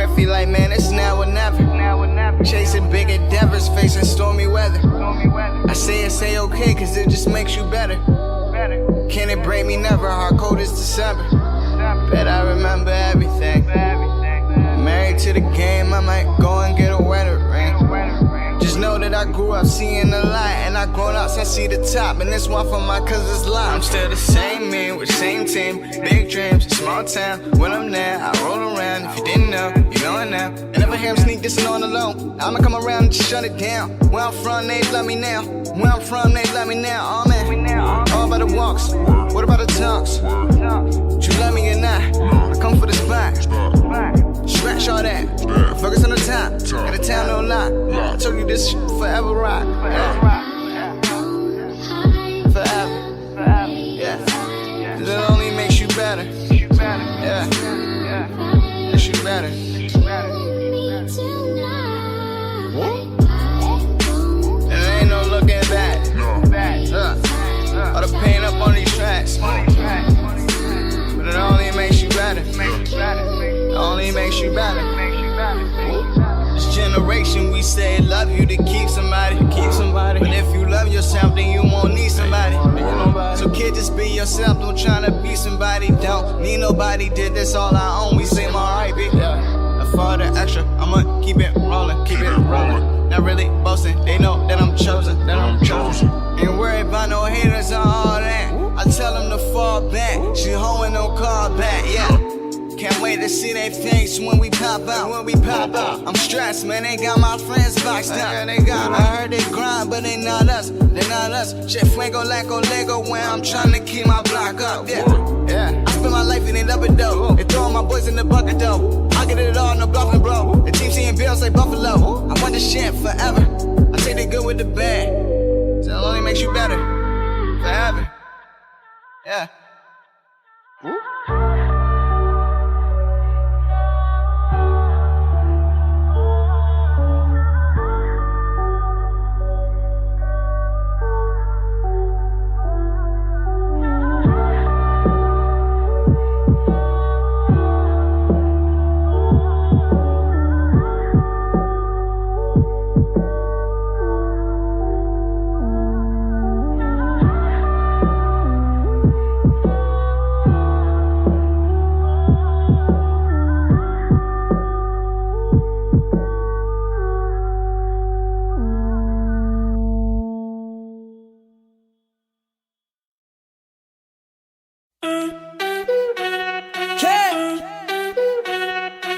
Murphy like, man, it's now or never. Chasing big endeavors, facing stormy weather. I say it's okay, cause it just makes you better. Can it break me? Never. Hard cold as December. Bet I remember everything. Married to the game, I might go and get a wedding ring. Just know that I grew up seeing the light, and I grown up, so I see the top, and this one for my cousin's lot. I'm still the same man with the same team, big dreams, small town. When I'm there, I roll around. If you didn't know, you know it now. And if I hear him sneak dissing on the low, I'ma come around and just shut it down. Where I'm from, they love me now. Where I'm from, they love me now. Oh man, all about the walks. What about the talks? You love me or not? I come for the spot. Scratch all that. Focus on the top. Got the town no lie. I told you this shit forever rock. Yeah. Forever. Yeah. Cause it only makes you better. Yeah. Makes you better. And there ain't no looking back. All the pain up on these tracks. But it only makes you better. It only makes you better. This generation, we say love you to keep somebody. But if you love yourself, then you won't need somebody. So kid, just be yourself. Don't tryna be somebody. Don't need nobody. Did this all I own. We say my right, bitch. For the extra, I'ma keep it rolling. Not really boasting. They know that I'm chosen. Ain't worried about no haters or all that. I tell them to fall back. She hoeing, no call back. Yeah. Can't wait to see their face when we pop out. I'm stressed, man, they got my friends boxed up. I heard they grind, but they not us. Shit fuego like a Lego when I'm trying to keep my block up. Yeah. I spend my life in it up and dope. They throwing my boys in the bucket though. I get it all, no bluffing, bro. The team seeing bills like Buffalo. I want this shit forever. I take the good with the bad. So it only makes you better. Forever. Yeah.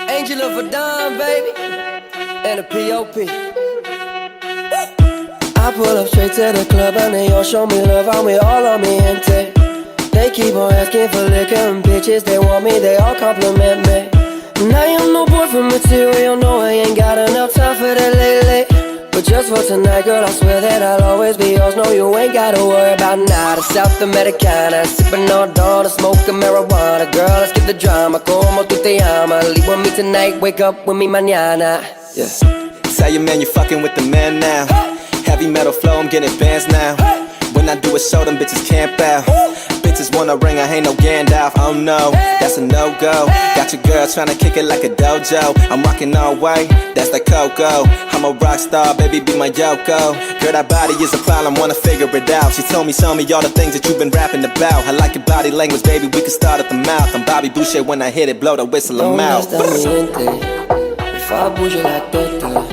Angel of a dime, baby, and a P.O.P. I pull up straight to the club and they all show me love, and we all on me gente. They keep on asking for liquor and bitches, they want me, they all compliment me. And I am no boy for material, no, I ain't got enough time for that lately. But just for tonight, girl, I swear that I'll always be yours. No, you ain't gotta worry about nada. South Americana, sipping on dawn, smoking marijuana. Girl, let's get the drama, como tu te llamas. Leave with me tonight, wake up with me mañana. Yeah. Tell your man you fucking with the man now. Heavy metal flow, I'm getting bands now. When I do a show, them bitches camp out. Bitches wanna ring, I ain't no Gandalf. Oh no, that's a no-go. Got your girl tryna kick it like a dojo. I'm rocking all white, that's the Coco. I'm a rock star, baby, be my Yoko. Girl, that body is a problem, wanna figure it out. She told me, show me all the things that you've been rapping about. I like your body language, baby, we can start at the mouth. I'm Bobby Boucher, when I hit it, blow the whistle, I'm out. If I bouge la tête,